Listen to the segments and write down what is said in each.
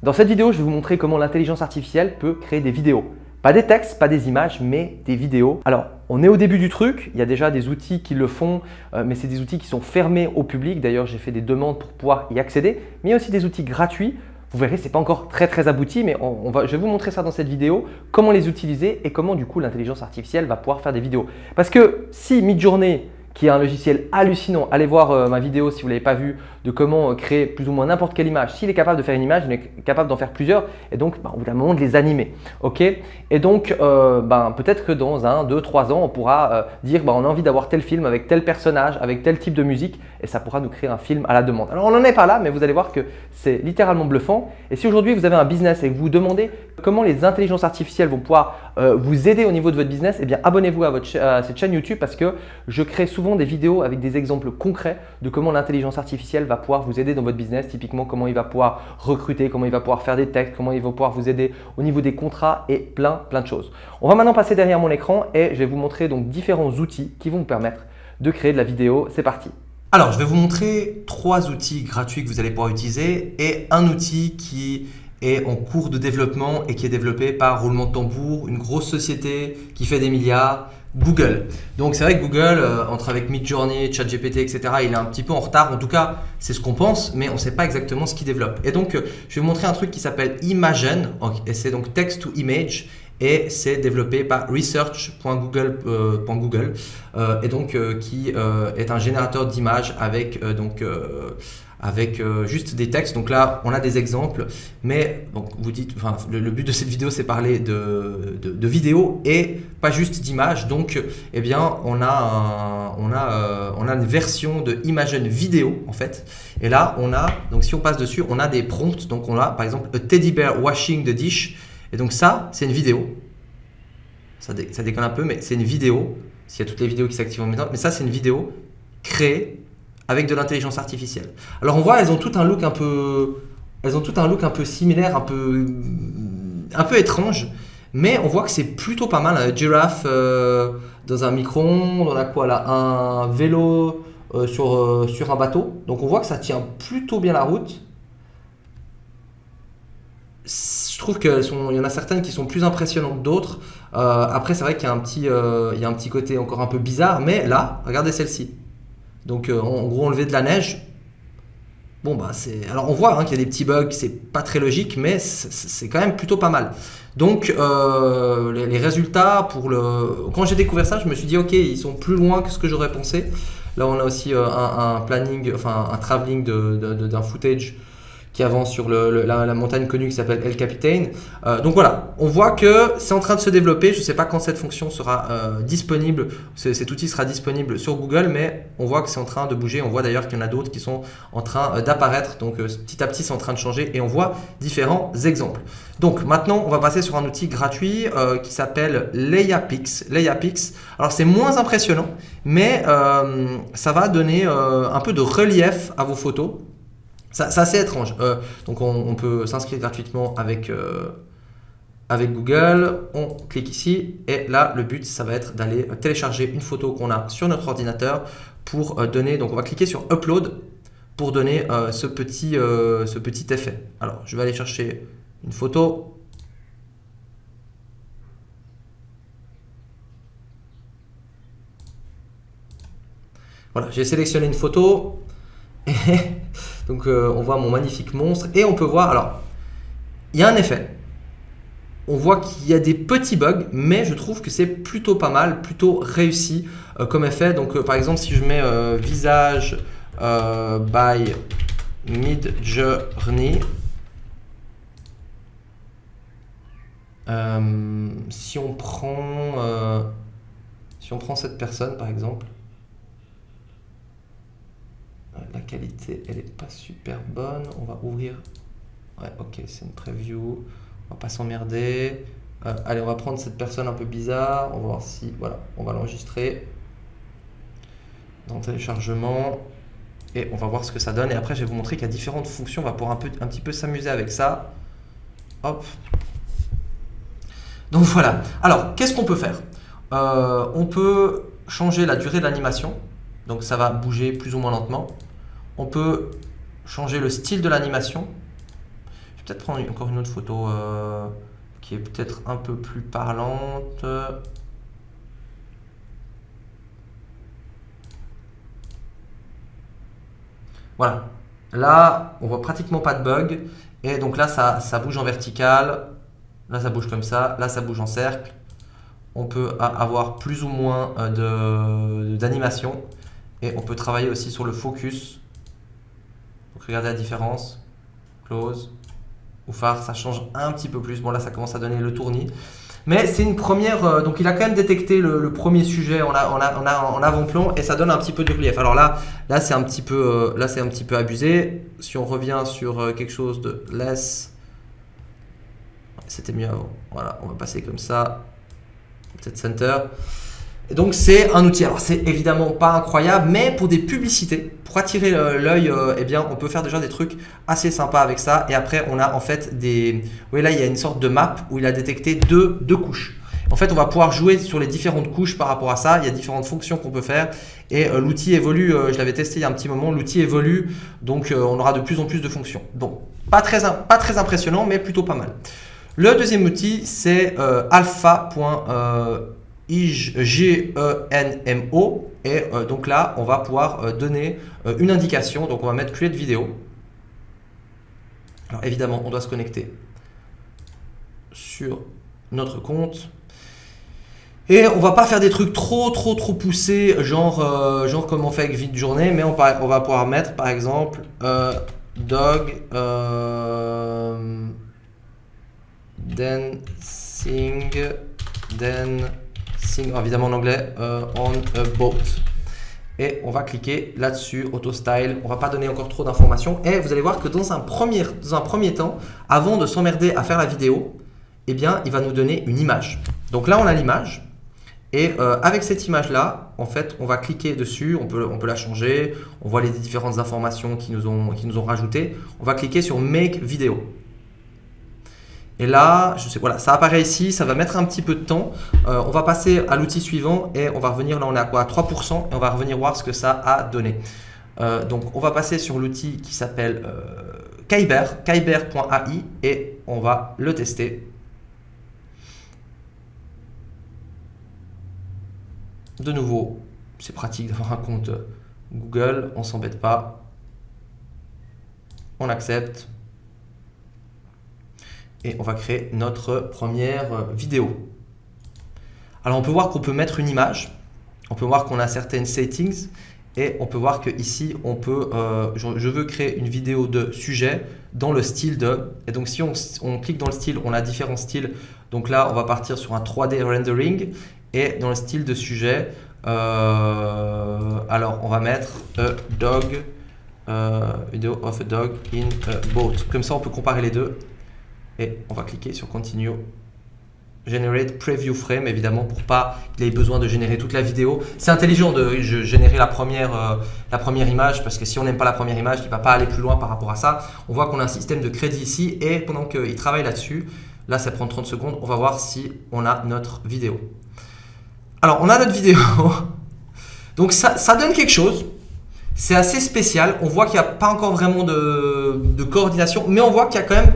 Dans cette vidéo, je vais vous montrer comment l'intelligence artificielle peut créer des vidéos. Pas des textes, pas des images, mais des vidéos. Alors, on est au début du truc, il y a déjà des outils qui le font, mais c'est des outils qui sont fermés au public. D'ailleurs, j'ai fait des demandes pour pouvoir y accéder. Mais il y a aussi des outils gratuits. Vous verrez, ce n'est pas encore très abouti, mais je vais vous montrer ça dans cette vidéo, comment les utiliser et comment du coup l'intelligence artificielle va pouvoir faire des vidéos. Parce que si Midjourney, qui est un logiciel hallucinant, allez voir ma vidéo si vous ne l'avez pas vu, de comment créer plus ou moins n'importe quelle image. S'il est capable de faire une image, il est capable d'en faire plusieurs et donc au bout d'un moment de les animer. Okay, et donc peut-être que dans 1, 2, 3 ans, on pourra dire on a envie d'avoir tel film avec tel personnage, avec tel type de musique et ça pourra nous créer un film à la demande. Alors on n'en est pas là, mais vous allez voir que c'est littéralement bluffant. Et si aujourd'hui vous avez un business et que vous vous demandez comment les intelligences artificielles vont pouvoir vous aider au niveau de votre business, eh bien abonnez-vous à cette chaîne YouTube parce que je crée souvent des vidéos avec des exemples concrets de comment l'intelligence artificielle va pouvoir vous aider dans votre business, typiquement comment il va pouvoir recruter, comment il va pouvoir faire des textes, comment il va pouvoir vous aider au niveau des contrats et plein de choses. On va maintenant passer derrière mon écran et je vais vous montrer donc différents outils qui vont vous permettre de créer de la vidéo. C'est parti. Alors, je vais vous montrer 3 outils gratuits que vous allez pouvoir utiliser et un outil qui est en cours de développement et qui est développé par roulement de tambour, une grosse société qui fait des milliards, Google. Donc c'est vrai que Google, entre avec Midjourney, ChatGPT, etc., il est un petit peu en retard. En tout cas, c'est ce qu'on pense, mais on ne sait pas exactement ce qu'il développe. Et donc, je vais vous montrer un truc qui s'appelle Imagen, et c'est donc Text to Image, et c'est développé par research.google, et donc qui est un générateur d'images avec juste des textes. Donc là, on a des exemples, mais donc vous dites, le but de cette vidéo, c'est parler de vidéos et pas juste d'images. Donc, eh bien, on a une version de Imagen vidéo en fait. Et là, donc si on passe dessus, on a des prompts. Donc on a par exemple a teddy bear washing the dish. Et donc ça, c'est une vidéo. Ça déconne un peu, mais c'est une vidéo. S'il y a toutes les vidéos qui s'activent en même temps, mais ça, c'est une vidéo créée avec de l'intelligence artificielle. Alors on voit, elles ont tout un look un peu similaire, un peu étrange, mais on voit que c'est plutôt pas mal. Un girafe dans un micro-ondes, on a quoi là, un vélo sur un bateau. Donc on voit que ça tient plutôt bien la route. Je trouve qu'il y en a certaines qui sont plus impressionnantes que d'autres. Après, c'est vrai qu'il y a un petit côté encore un peu bizarre, mais là, regardez celle-ci. Donc en gros, enlever de la neige. Alors on voit qu'il y a des petits bugs, c'est pas très logique, mais c'est quand même plutôt pas mal. Donc les résultats quand j'ai découvert ça, je me suis dit ok, ils sont plus loin que ce que j'aurais pensé. Là, on a aussi un planning, un travelling d'un footage qui avance sur la montagne connue qui s'appelle El Capitan. Donc voilà, on voit que c'est en train de se développer. Je ne sais pas quand cette fonction sera disponible, cet outil sera disponible sur Google, mais on voit que c'est en train de bouger. On voit d'ailleurs qu'il y en a d'autres qui sont en train d'apparaître. Donc petit à petit, c'est en train de changer et on voit différents exemples. Donc maintenant, on va passer sur un outil gratuit qui s'appelle Leiapix. Alors c'est moins impressionnant, mais ça va donner un peu de relief à vos photos. C'est assez étrange. Donc on peut s'inscrire gratuitement avec Google. On clique ici et là le but ça va être d'aller télécharger une photo qu'on a sur notre ordinateur pour donner. Donc on va cliquer sur Upload pour donner ce petit effet. Alors je vais aller chercher une photo. Voilà, j'ai sélectionné une photo. Et donc on voit mon magnifique monstre et on peut voir, alors il y a un effet, on voit qu'il y a des petits bugs, mais je trouve que c'est plutôt pas mal, plutôt réussi comme effet. Donc par exemple si je mets visage by Midjourney, si on prend cette personne par exemple, la qualité elle est pas super bonne. On va ouvrir, ouais ok, c'est une preview, on va pas s'emmerder. Allez, on va prendre cette personne un peu bizarre, on va voir si, voilà, on va l'enregistrer dans téléchargement et on va voir ce que ça donne. Et après je vais vous montrer qu'il y a différentes fonctions, on va pouvoir un petit peu s'amuser avec ça. Hop, donc voilà. Alors qu'est-ce qu'on peut faire? On peut changer la durée de l'animation, donc ça va bouger plus ou moins lentement. On peut changer le style de l'animation. peut-être prendre encore une autre photo qui est peut-être un peu plus parlante. Voilà. Là, on voit pratiquement pas de bug. Et donc là, ça bouge en vertical. Là, ça bouge comme ça. Là, ça bouge en cercle. On peut avoir plus ou moins d'animation. Et on peut travailler aussi sur le focus. Donc regardez la différence. Close ou phare, ça change un petit peu plus. Bon là, ça commence à donner le tournis. Mais c'est une première, donc il a quand même détecté le premier sujet en avant-plan et ça donne un petit peu de relief. Alors là c'est un petit peu, abusé. Si on revient sur quelque chose de less, c'était mieux avant. Voilà, on va passer comme ça, peut-être center. Et donc c'est un outil. Alors c'est évidemment pas incroyable, mais pour des publicités, pour attirer l'œil, eh bien on peut faire déjà des trucs assez sympas avec ça. Et après on a en fait des, vous voyez là il y a une sorte de map où il a détecté deux couches. En fait on va pouvoir jouer sur les différentes couches par rapport à ça. Il y a différentes fonctions qu'on peut faire et l'outil évolue. Je l'avais testé il y a un petit moment. L'outil évolue, donc on aura de plus en plus de fonctions. Donc pas très impressionnant, mais plutôt pas mal. Le deuxième outil c'est alpha.genmo et donc là on va pouvoir donner une indication. Donc on va mettre create vidéo. Alors évidemment on doit se connecter sur notre compte et on va pas faire des trucs trop poussés genre comme on fait avec vide journée, mais on va pouvoir mettre par exemple dog dancing évidemment en anglais, on a boat. Et on va cliquer là-dessus, auto style. On va pas donner encore trop d'informations. Et vous allez voir que dans un premier temps, avant de s'emmerder à faire la vidéo, eh bien, il va nous donner une image. Donc là, on a l'image. Et avec cette image-là, en fait, on va cliquer dessus. On peut la changer. On voit les différentes informations qui nous ont rajoutées. On va cliquer sur Make Video. Et là, voilà, ça apparaît ici, ça va mettre un petit peu de temps. On va passer à l'outil suivant et on va revenir, là on est à quoi? À 3% et on va revenir voir ce que ça a donné. Donc on va passer sur l'outil qui s'appelle Kyber.ai et on va le tester. De nouveau, c'est pratique d'avoir un compte Google, on ne s'embête pas. On accepte. Et on va créer notre première vidéo. Alors on peut voir qu'on peut mettre une image, on peut voir qu'on a certaines settings et on peut voir que ici on peut, je veux créer une vidéo de sujet dans le style de, et donc si on clique dans le style, on a différents styles. Donc là on va partir sur un 3D rendering et dans le style de sujet, alors on va mettre a dog, video of a dog in a boat. Comme ça on peut comparer les deux. Et on va cliquer sur Continue. Generate Preview Frame, évidemment, pour pas qu'il ait besoin de générer toute la vidéo. C'est intelligent de générer la première image, parce que si on n'aime pas la première image, il ne va pas aller plus loin par rapport à ça. On voit qu'on a un système de crédit ici, et pendant qu'il travaille là-dessus, là ça prend 30 secondes, on va voir si on a notre vidéo. Alors, on a notre vidéo. Donc ça donne quelque chose. C'est assez spécial. On voit qu'il n'y a pas encore vraiment de coordination, mais on voit qu'il y a quand même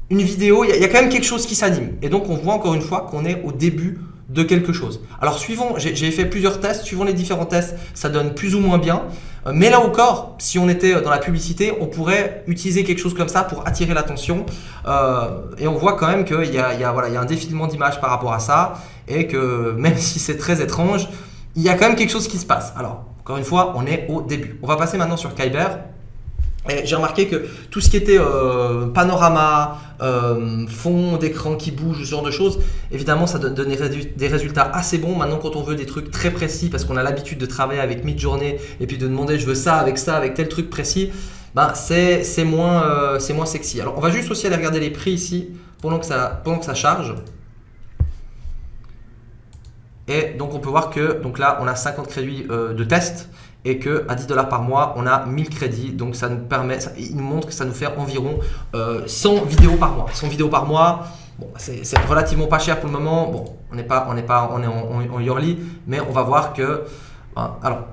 une vidéo, il y a quand même quelque chose qui s'anime. Et donc, on voit encore une fois qu'on est au début de quelque chose. Alors, j'ai fait plusieurs tests. Suivant les différents tests, ça donne plus ou moins bien. Mais là encore, si on était dans la publicité, on pourrait utiliser quelque chose comme ça pour attirer l'attention. Et on voit quand même qu'il y a un défilement d'images par rapport à ça. Et que même si c'est très étrange, il y a quand même quelque chose qui se passe. Alors, encore une fois, on est au début. On va passer maintenant sur Kyber. Et j'ai remarqué que tout ce qui était panorama, fond d'écran qui bouge, ce genre de choses, évidemment ça donne des résultats assez bons. Maintenant quand on veut des trucs très précis, parce qu'on a l'habitude de travailler avec Midjourney et puis de demander je veux ça avec tel truc précis, ben c'est moins sexy. Alors on va juste aussi aller regarder les prix ici pendant que ça charge. Et donc on peut voir que donc là on a 50 crédits de test. Et qu'à 10 $ par mois, on a 1000 crédits. Donc ça nous permet, il nous montre que ça nous fait environ 100 vidéos par mois. 100 vidéos par mois, bon, c'est relativement pas cher pour le moment. Bon, on est en early, mais on va voir que, alors,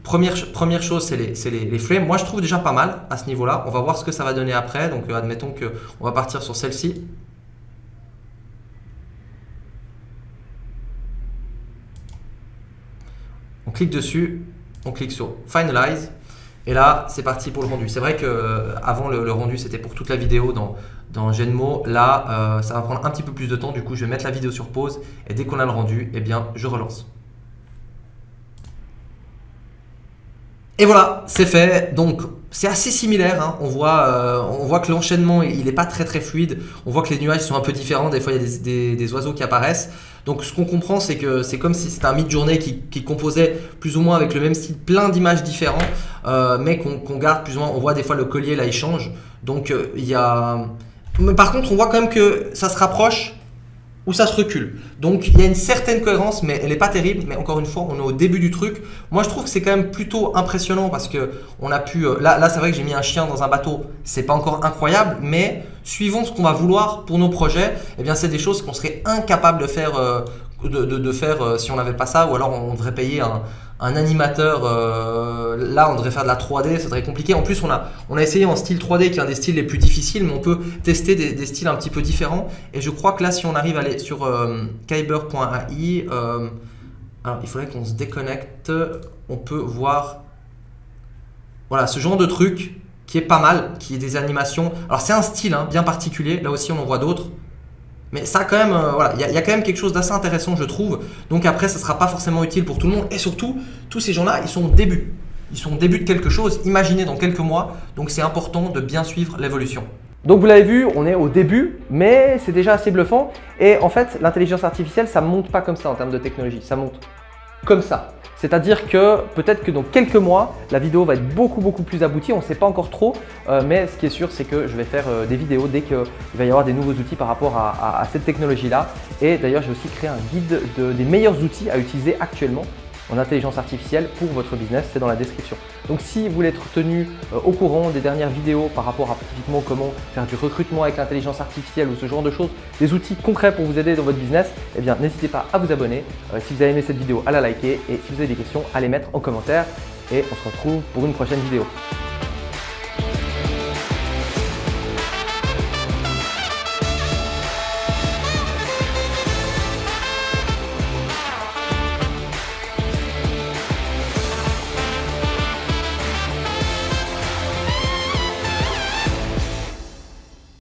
Première chose, c'est les frames. Moi, je trouve déjà pas mal à ce niveau-là. On va voir ce que ça va donner après. Donc, admettons qu'on va partir sur celle-ci. On clique dessus, on clique sur Finalize. Et là, c'est parti pour le rendu. C'est vrai qu'avant, le rendu, c'était pour toute la vidéo dans Genmo. Là, ça va prendre un petit peu plus de temps. Du coup, je vais mettre la vidéo sur pause. Et dès qu'on a le rendu, eh bien, je relance. Et voilà, c'est fait. Donc, c'est assez similaire. Hein. On voit que l'enchaînement, il n'est pas très fluide. On voit que les nuages sont un peu différents. Des fois, il y a des oiseaux qui apparaissent. Donc, ce qu'on comprend, c'est que c'est comme si c'était un mid-journée qui composait plus ou moins avec le même style, plein d'images différentes, mais qu'on garde plus ou moins. On voit des fois le collier, là, il change. Donc, Mais par contre, on voit quand même que ça se rapproche ou ça se recule. Donc il y a une certaine cohérence, mais elle n'est pas terrible. Mais encore une fois, on est au début du truc. Moi, je trouve que c'est quand même plutôt impressionnant parce que on a pu. Là, c'est vrai que j'ai mis un chien dans un bateau. C'est pas encore incroyable, mais suivant ce qu'on va vouloir pour nos projets, eh bien, c'est des choses qu'on serait incapable de faire, si on n'avait pas ça, ou alors on devrait payer un animateur. Là, on devrait faire de la 3D, c'est très compliqué. En plus, on a essayé en style 3D, qui est un des styles les plus difficiles, mais on peut tester des styles un petit peu différents. Et je crois que là, si on arrive à aller sur Kyber.ai, alors il faudrait qu'on se déconnecte. On peut voir, voilà, ce genre de truc qui est pas mal, qui est des animations. Alors c'est un style bien particulier. Là aussi, on en voit d'autres. Mais ça, quand même, voilà, il y a quand même quelque chose d'assez intéressant, je trouve. Donc après, ça ne sera pas forcément utile pour tout le monde. Et surtout, tous ces gens-là, ils sont au début. Ils sont au début de quelque chose, imaginez dans quelques mois. Donc c'est important de bien suivre l'évolution. Donc vous l'avez vu, on est au début, mais c'est déjà assez bluffant. Et en fait, l'intelligence artificielle, ça ne monte pas comme ça en termes de technologie. Ça monte comme ça. C'est-à-dire que peut-être que dans quelques mois, la vidéo va être beaucoup plus aboutie. On ne sait pas encore trop, mais ce qui est sûr, c'est que je vais faire des vidéos dès qu'il va y avoir des nouveaux outils par rapport à cette technologie-là. Et d'ailleurs, j'ai aussi créé un guide des meilleurs outils à utiliser actuellement en intelligence artificielle pour votre business, c'est dans la description. Donc si vous voulez être tenu au courant des dernières vidéos par rapport à typiquement comment faire du recrutement avec l'intelligence artificielle ou ce genre de choses, des outils concrets pour vous aider dans votre business, eh bien n'hésitez pas à vous abonner. Si vous avez aimé cette vidéo, à la liker, et si vous avez des questions, à les mettre en commentaire, et on se retrouve pour une prochaine vidéo.